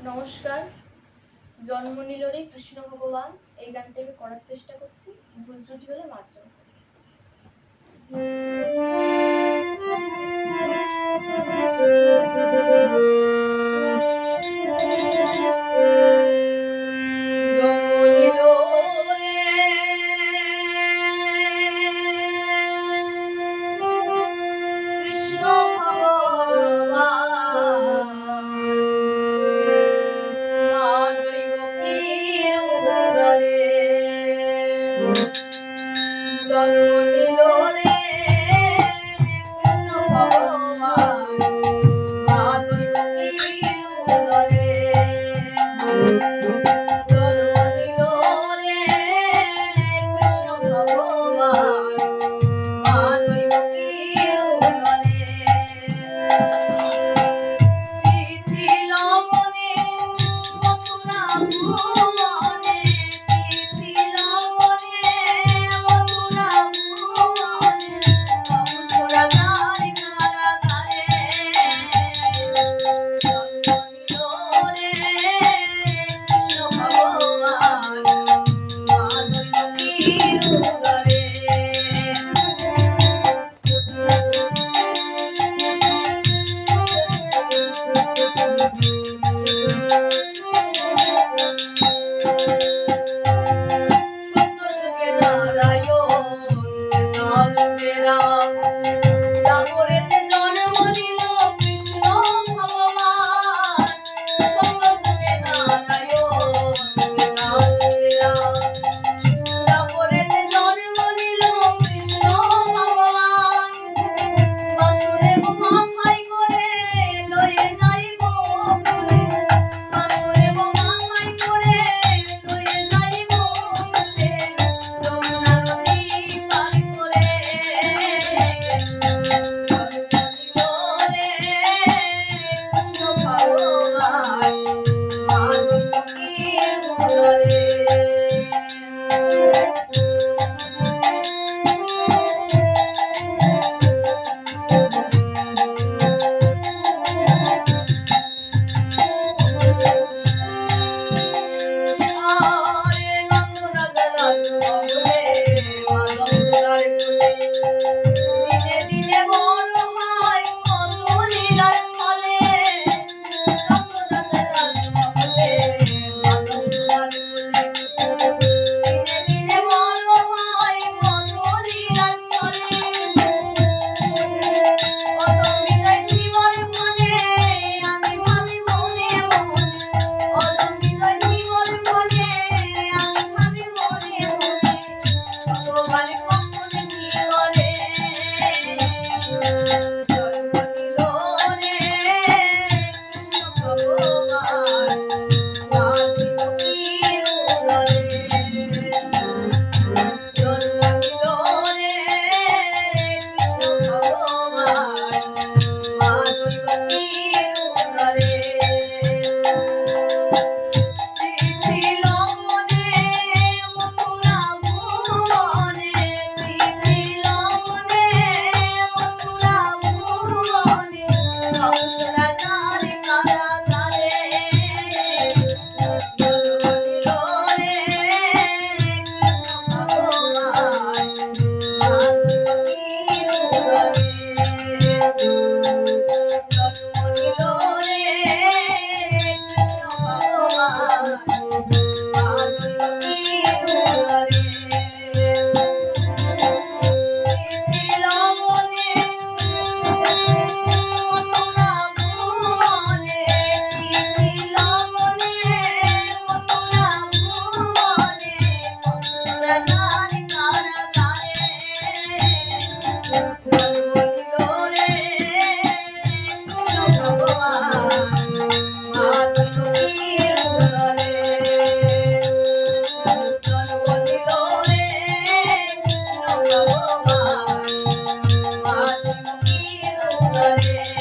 নমস্কার। জন্ম নিল রে কৃষ্ণ ভগবান, এই গানটা আমি করার চেষ্টা করছি, ভুল ত্রুটি হলে মার্জনা করবেন। জন্ম নিল রে কৃষ্ণ ভগবান মা দৈবকীর উদরে। জন্ম নিল রে কৃষ্ণ ভগবান মা দৈবকীর উদরে। তিথি লগনে মথুরা ভুবনে, তিথি লগনে মথুরা ভুবনে, কংসরা কারে কারাগারে। জন্ম নিল রে কৃষ্ণ ভগবান মা দৈবকীর উদরে। সত্যযুগে নারায়ণ, ত্রেতাযুগে রাম, দ্বাপরেতে জন্ম নিল কৃষ্ণ ভগবান। সত্যযুগে নারায়ণ, ত্রেতাযুগে রাম, দ্বাপরেতে জন্ম নিল কৃষ্ণ ভগবান। বাসুদেব মাথায় করে লয়ে যায় গোকুলে, বাসুদেব মাথায় করে লয়ে যায় গোকুলে, যমুনা নদী পার করে। জন্ম নিল রে কৃষ্ণ ভগবান মা দৈবকীর উদরে। দিনে দিনে বড় হয় কত লীলার ছলে, দিনে দিনে বড় হয় কত লীলার ছলে। অদম বিজয় জীবন মনে আমি ভাবি মনে মনে, অদম বিজয় জীবন মনে আমি ভাবি মনে মনে, ভগবান কখন কি করে। জন্ম নিল রে কৃষ্ণ ভগবান মা দৈবকীর উদরে। জন্ম নিল রে কৃষ্ণ ভগবান মা দৈবকীর উদরে। তিথি লগনে মথুরা ভুবনে, তিথি লগনে মথুরা ভুবনে, কংসরা কারে কারাগারে। জন্ম নিল রে কৃষ্ণ ভগবান মা দৈবকীর উদরে। জন্ম নিল রে কৃষ্ণ ভগবান মা দৈবকীর উদরে। তিথি লগনে মথুরা ভুবনে, তিথি লগনে মথুরা ভুবনে, কংসরা কারে কারাগারে। জন্ম নিল রে কৃষ্ণ ভগবান মা দৈবকীর উদরে। জন্ম নিল রে কৃষ্ণ ভগবান মা দৈবকীর উদরে।